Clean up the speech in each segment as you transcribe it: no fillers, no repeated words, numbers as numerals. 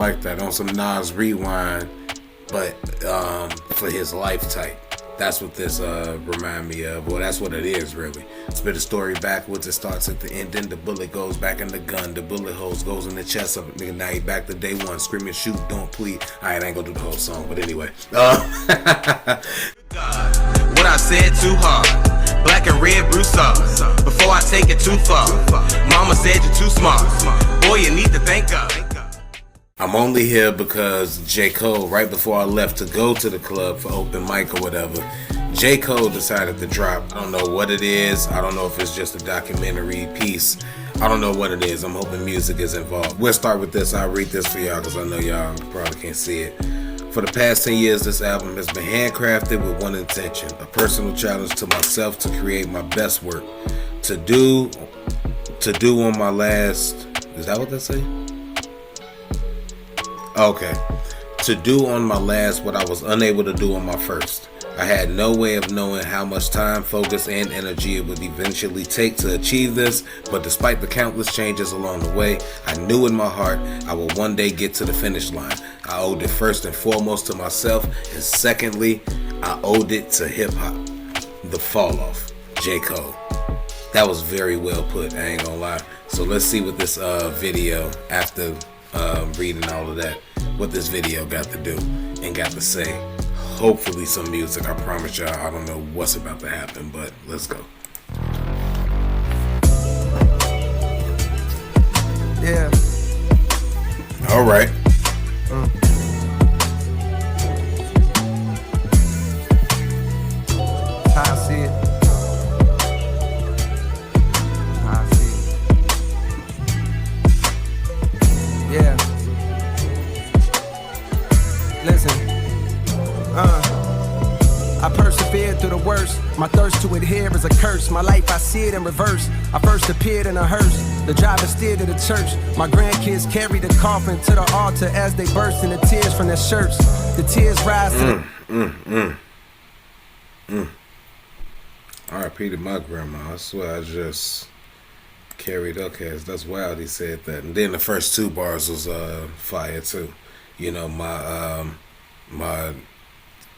Like that on some Nas Rewind, but for his life type. That's what this remind me of. Well, that's what it is really. Spit a story backwards. It starts at the end, then the bullet goes back in the gun. The bullet holes goes in the chest of a nigga. Now he back to day one, screaming, shoot, don't plead. I ain't gonna do the whole song, but anyway. What I said too hard. Black and red Broussard. Before I take it too far. Mama said you're too smart. Boy, you need to thank God. I'm only here because JCole, right before I left to go to the club for open mic or whatever, JCole decided to drop. I don't know what it is. I don't know if it's just a documentary piece. I don't know what it is. I'm hoping music is involved. We'll start with this. I'll read this for y'all because I know y'all probably can't see it. For the past 10 years, this album has been handcrafted with one intention, a personal challenge to myself to create my best work. To do on my last, is that what they say? Okay. To do on my last what I was unable to do on my first. I had no way of knowing how much time, focus, and energy it would eventually take to achieve this, but despite the countless changes along the way, I knew in my heart I would one day get to the finish line. I owed it first and foremost to myself, and secondly, I owed it to hip-hop. The fall off. JCole. That was very well put, I ain't gonna lie. So let's see what this video, after reading all of that, what this video got to do and got to say. Hopefully some music. I promise y'all, I don't know what's about to happen, but let's go. Yeah. All right. How I see it. How I see it. Yeah. Listen. I persevered through the worst. My thirst to adhere is a curse. My life, I see it in reverse. I first appeared in a hearse. The driver steered to the church. My grandkids carried the coffin to the altar as they burst into tears from their shirts. The tears rise to R.I.P. to my grandma. I swear I just carried Outcast. That's wild he said that. And then the first two bars was fire too. You know, my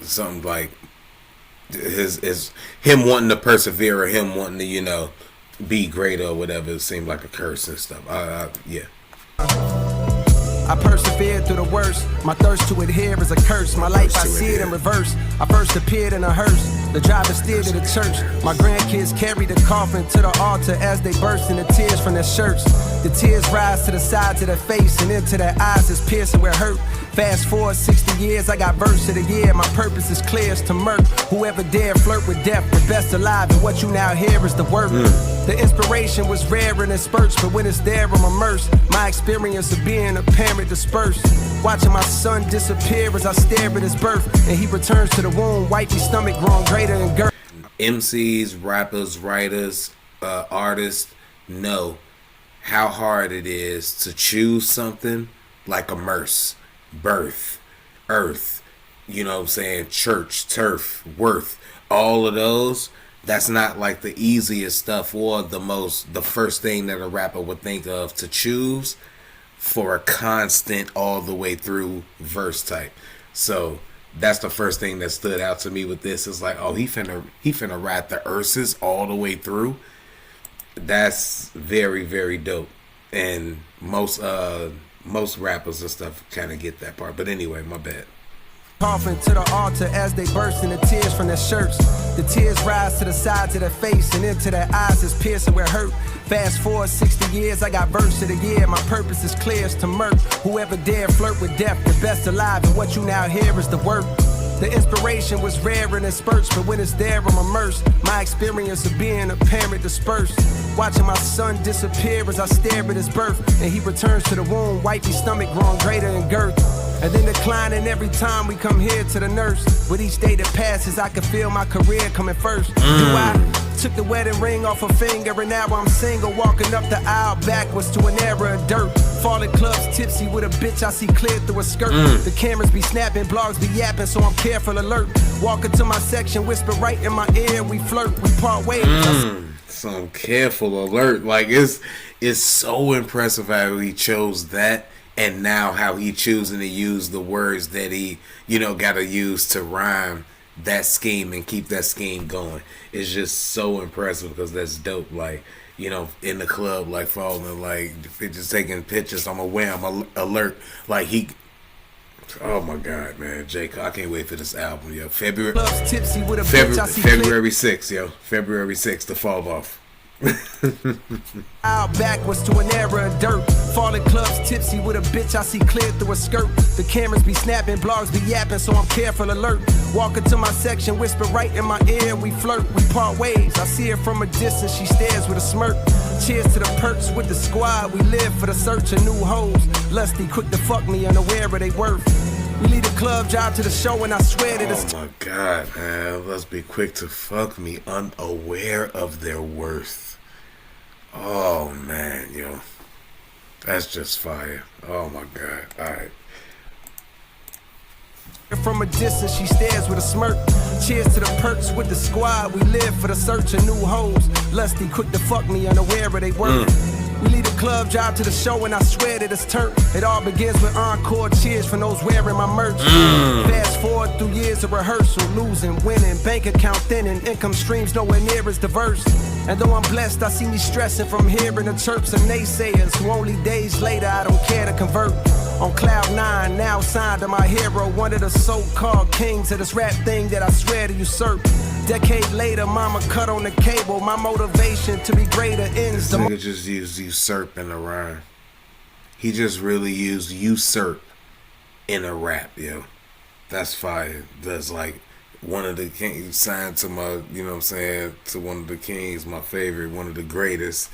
something like his him wanting to persevere or him wanting to, you know, be greater or whatever. It seemed like a curse and stuff. Yeah. I persevered through the worst. My thirst to adhere is a curse. My life, I see it in reverse. I first appeared in a hearse. The driver steered to the church. My grandkids carried the coffin to the altar as they burst into tears from their shirts. The tears rise to the sides of their face and into their eyes is piercing where hurt. Fast forward 60 years, I got verse of the year. My purpose is clear, it's to murk whoever dare flirt with death. The best alive, and what you now hear is the work. The inspiration was rare and in spurts, but when it's there, I'm immersed. My experience of being a parent dispersed. Watching my son disappear as I stare at his birth, and he returns to the womb, wifey stomach growing greater in girth. MCs, rappers, writers, artists know how hard it is to choose something like immerse, birth, earth, you know what I'm saying, church, turf, worth, all of those. That's not like the easiest stuff or the first thing that a rapper would think of to choose for a constant all the way through verse type. So that's the first thing that stood out to me with this. Is like, oh, he finna ride the verses all the way through. That's very, very dope. And most rappers and stuff kind of get that part. But anyway, my bad. Coffin to the altar as they burst into tears from their shirts. The tears rise to the sides of their face and into their eyes is piercing where hurt. Fast forward 60 years, I got verse of the year. My purpose is clear, it's to murk whoever dare flirt with death. The best alive, and what you now hear is the work. The inspiration was rare and in spurts, but when it's there, I'm immersed. My experience of being a parent dispersed. Watching my son disappear as I stare at his birth, and he returns to the womb, wifey stomach growing greater in girth. And then declining every time we come here to the nurse. With each day that passes, I can feel my career coming first. I took the wedding ring off her finger, and now I'm single, walking up the aisle backwards to an era of dirt. Falling clubs tipsy with a bitch I see clear through a skirt. The cameras be snapping, blogs be yapping, so I'm careful alert. Walk into my section, whisper right in my ear, we flirt, we part ways. Some careful alert. Like it's so impressive how he chose that and now how he choosing to use the words that he, you know, gotta use to rhyme that scheme and keep that scheme going. It's just so impressive because that's dope. Like, you know, in the club, like falling, like just taking pictures. I'm aware, I'm alert. Like he, oh my God, man, JCole, I can't wait for this album, yo. February 6th, yo. February 6th, the fall off. Out backwards to an era of dirt. Falling clubs tipsy with a bitch I see clear through a skirt. The cameras be snapping, blogs be yapping, so I'm careful alert. Walking to my section, whisper right in my ear, we flirt, we part ways. I see her from a distance, she stares with a smirk. Cheers to the perks with the squad, we live for the search of new hoes. Lusty, quick to fuck me, unaware of they worth. We lead the club, drive to the show, and I swear that it's... Oh my God, man, let's be quick to fuck me, unaware of their worth. Oh man, yo, that's just fire. Oh my God. All right. From a distance, she stares with a smirk. Cheers to the perks with the squad. We live for the search of new hoes. Lusty, quick to fuck me, unaware of they work. We lead the club, drive to the show, and I swear that it's turned. It all begins with encore cheers from those wearing my merch. Fast forward through years of rehearsal, losing, winning, bank account thinning, income streams nowhere near as diverse. And though I'm blessed, I see me stressing from hearing the chirps of naysayers who only days later I don't care to convert. On cloud 9, now signed to my hero, one of the so-called kings of this rap thing that I swear to usurp. Decade later, mama cut on the cable. My motivation to be greater ends. This nigga just used usurp in a rhyme. He just really used usurp in a rap, yo. That's fire. That's like one of the kings signed to my, you know what I'm saying, to one of the kings, my favorite, one of the greatest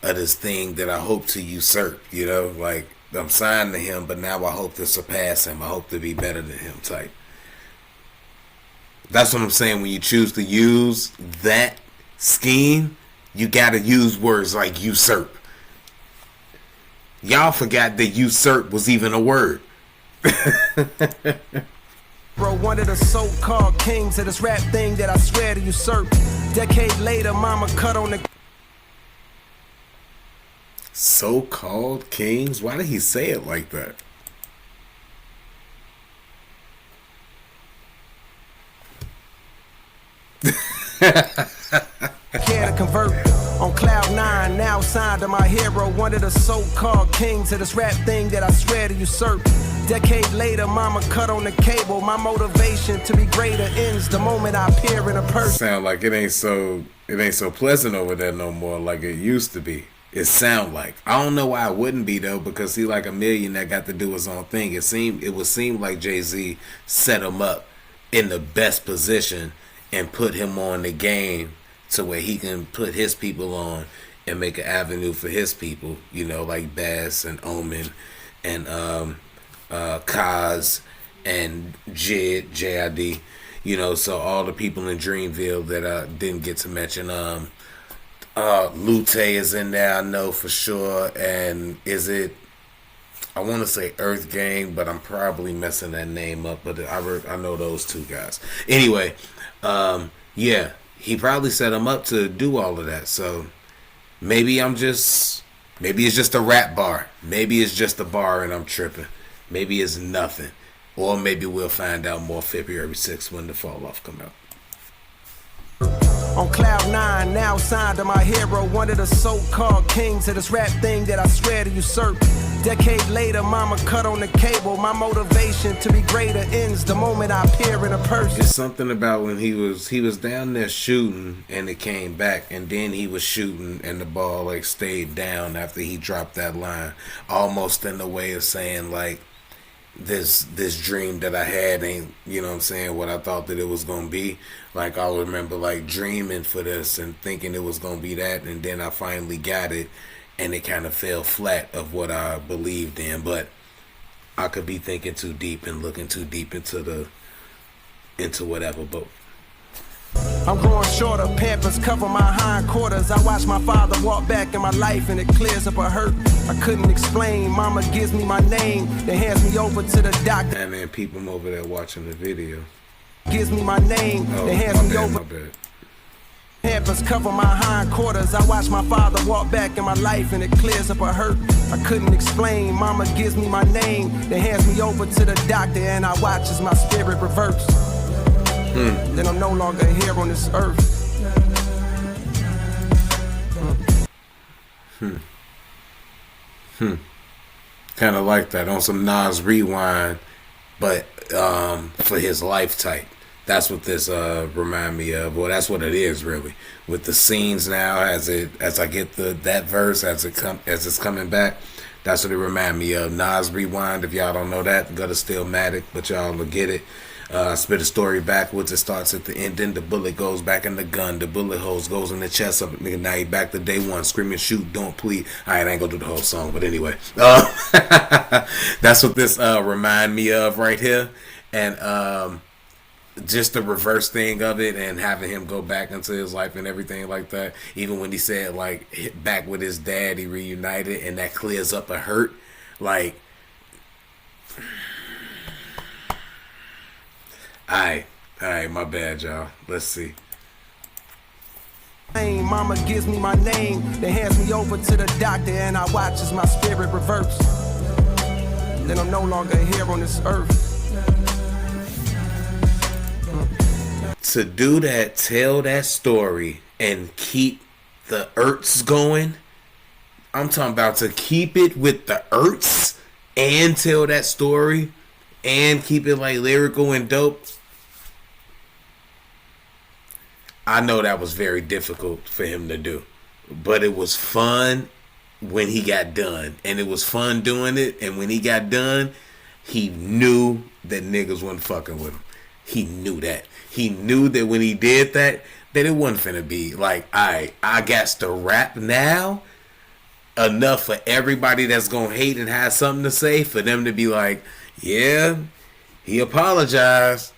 of this thing that I hope to usurp, you know? Like, I'm signed to him, but now I hope to surpass him. I hope to be better than him type. That's what I'm saying. When you choose to use that scheme, you gotta use words like usurp. Y'all forgot that usurp was even a word. Bro, one of the so-called kings of this rap thing that I swear to usurp. Decade later, mama cut on the... So-called kings? Why did he say it like that? Care to convert. On cloud 9, now signed to my hero, one of the so-called kings of this rap thing that I swear to usurp. Decade later, mama cut on the cable. My motivation to be greater ends the moment I appear in a person. Sound like it ain't so pleasant over there no more like it used to be. It sound like. I don't know why it wouldn't be though, because he like a million that got to do his own thing. It would seem like Jay-Z set him up in the best position and put him on the game to where he can put his people on and make an avenue for his people, you know, like Bass and Omen and Kaz and JID, you know, so all the people in Dreamville that I didn't get to mention. Lute is in there, I know for sure, and is it, I want to say Earth Gang, but I'm probably messing that name up, but I know those two guys. Anyway, yeah, he probably set him up to do all of that, so maybe it's just a rap bar. Maybe it's just a bar and I'm tripping. Maybe it's nothing. Or maybe we'll find out more February 6th when the fall off come out. On cloud 9, now signed to my hero, one of the so-called kings of this rap thing that I swear to usurp. Decade later, mama cut on the cable. My motivation to be greater ends the moment I appear in a person. It's something about when he was down there shooting and it came back, and then he was shooting and the ball like stayed down after he dropped that line, almost in the way of saying like, this dream that I had ain't, you know what I'm saying, what I thought that it was gonna be. Like, I remember like dreaming for this and thinking it was gonna be that, and then I finally got it and it kind of fell flat of what I believed in. But I could be thinking too deep and looking too deep into whatever. But I'm growing shorter, pampers cover my hindquarters. I watch my father walk back in my life and it clears up a hurt I couldn't explain. Mama gives me my name, then hands me over to the doctor. And then people over there watching the video. Gives me my name, then hands me over. My bad. Hampers cover my hindquarters. I watch my father walk back in my life and it clears up a hurt I couldn't explain. Mama gives me my name, then hands me over to the doctor and I watch as my spirit reverts. Then I'm no longer here on this earth. Kind of like that on some Nas Rewind, but for his life type. That's what this remind me of. Well, that's what it is really. With the scenes now, as I get that verse as it's coming back, that's what it remind me of. Nas Rewind. If y'all don't know that, go to Stillmatic, but y'all will get it. Spit a story backwards. It starts at the ending. The bullet goes back in the gun. The bullet holes goes in the chest of it. Nigga, now he back to day one. Screaming, shoot, don't plead. Alright, I ain't gonna do the whole song, but anyway. That's what this remind me of right here. And just the reverse thing of it and having him go back into his life and everything like that. Even when he said, like, back with his dad, he reunited, and that clears up a hurt. Like, Alright, my bad, y'all. Let's see. Mama gives me my name, then hands me over to the doctor and I watch as my spirit reverts. Then I'm no longer here on this earth. To do that, tell that story and keep the Ertz going. I'm talking about to keep it with the Ertz and tell that story and keep it like lyrical and dope. I know that was very difficult for him to do, but it was fun when he got done, and it was fun doing it. And when he got done, he knew that niggas wasn't fucking with him. He knew that. He knew that when he did that it wasn't finna be like, I got to rap now enough for everybody that's gonna hate and have something to say for them to be like, yeah, he apologized,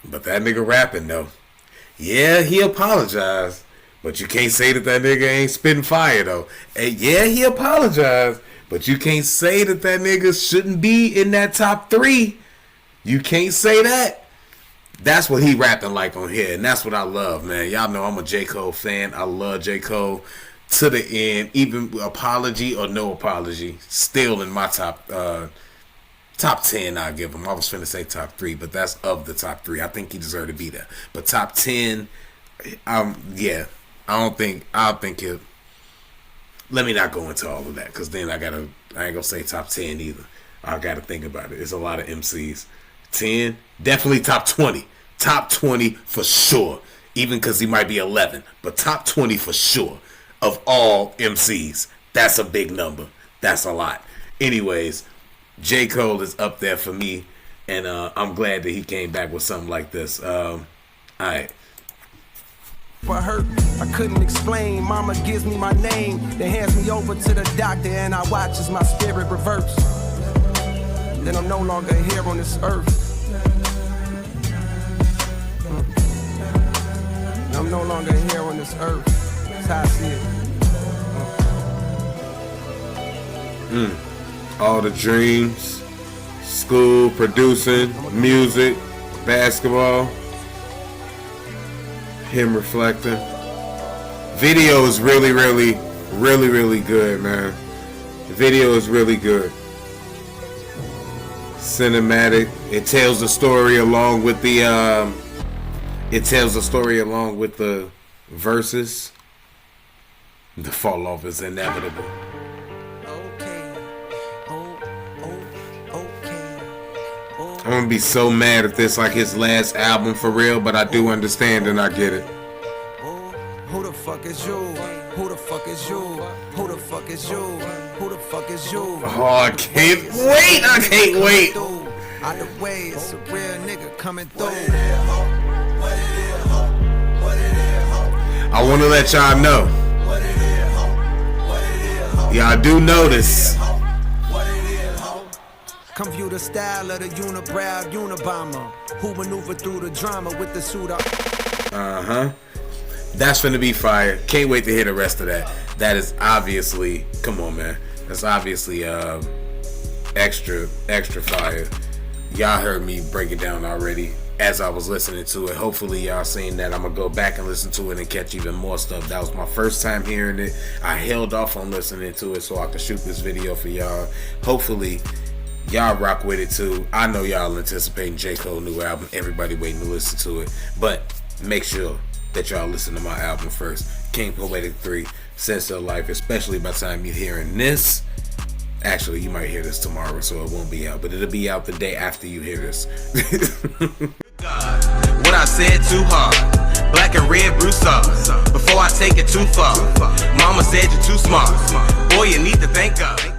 but that nigga rapping though. Yeah, he apologized, but you can't say that nigga ain't spitting fire though. And yeah, he apologized, but you can't say that nigga shouldn't be in that top 3. You can't say that. That's what he rapping like on here, and that's what I love, man. Y'all know I'm a JCole fan. I love JCole to the end, even apology or no apology, still in my top 10, I'll give him. I was finna say top 3, but that's of the top 3. I think he deserved to be there. But top 10, yeah, I think he'll. Let me not go into all of that, because then I ain't gonna say top 10 either. I gotta think about it. It's a lot of MCs. 10, definitely top 20. Top 20 for sure. Even because he might be 11, but top 20 for sure of all MCs. That's a big number. That's a lot. Anyways, JCole is up there for me, and I'm glad that he came back with something like this. Alright. I hurt, I couldn't explain. Mama gives me my name, then hands me over to the doctor and I watch as my spirit reverts. Then I'm no longer here on this earth. I'm no longer here on this earth. That's how I see it. All the dreams, school, producing, music, basketball, him reflecting. Video is really, really, really, really good, man. The video is really good. Cinematic. It tells the story along with the verses. The fall off is inevitable. I'm gonna be so mad if this like his last album for real, but I do understand and I get it. Who the fuck is you? Who the fuck is you? Who the fuck is you? Who the fuck is you? Oh, I can't wait! I can't wait! Out the way, it's a real nigga coming through. I wanna let y'all know. Y'all do notice. Come view the style of the unibrow Unabomber who maneuver through the drama with the suit up. That's finna be fire. Can't wait to hear the rest of that. That is obviously, come on, man. That's obviously extra fire. Y'all heard me break it down already. as I was listening to it. Hopefully y'all seen that. I'm gonna go back and listen to it and catch even more stuff. That was my first time hearing it. I held off on listening to it so I could shoot this video for y'all. Hopefully y'all rock with it too. I know y'all anticipating JCole new album. Everybody waiting to listen to it. But make sure that y'all listen to my album first. King Poetic 3, Sincere Life, especially by the time you're hearing this. Actually, you might hear this tomorrow, so it won't be out, but it'll be out the day after you hear this. What I said too hard. Black and red brew sauce. Before I take it too far. Mama said you're too smart. Boy, you need to thank God.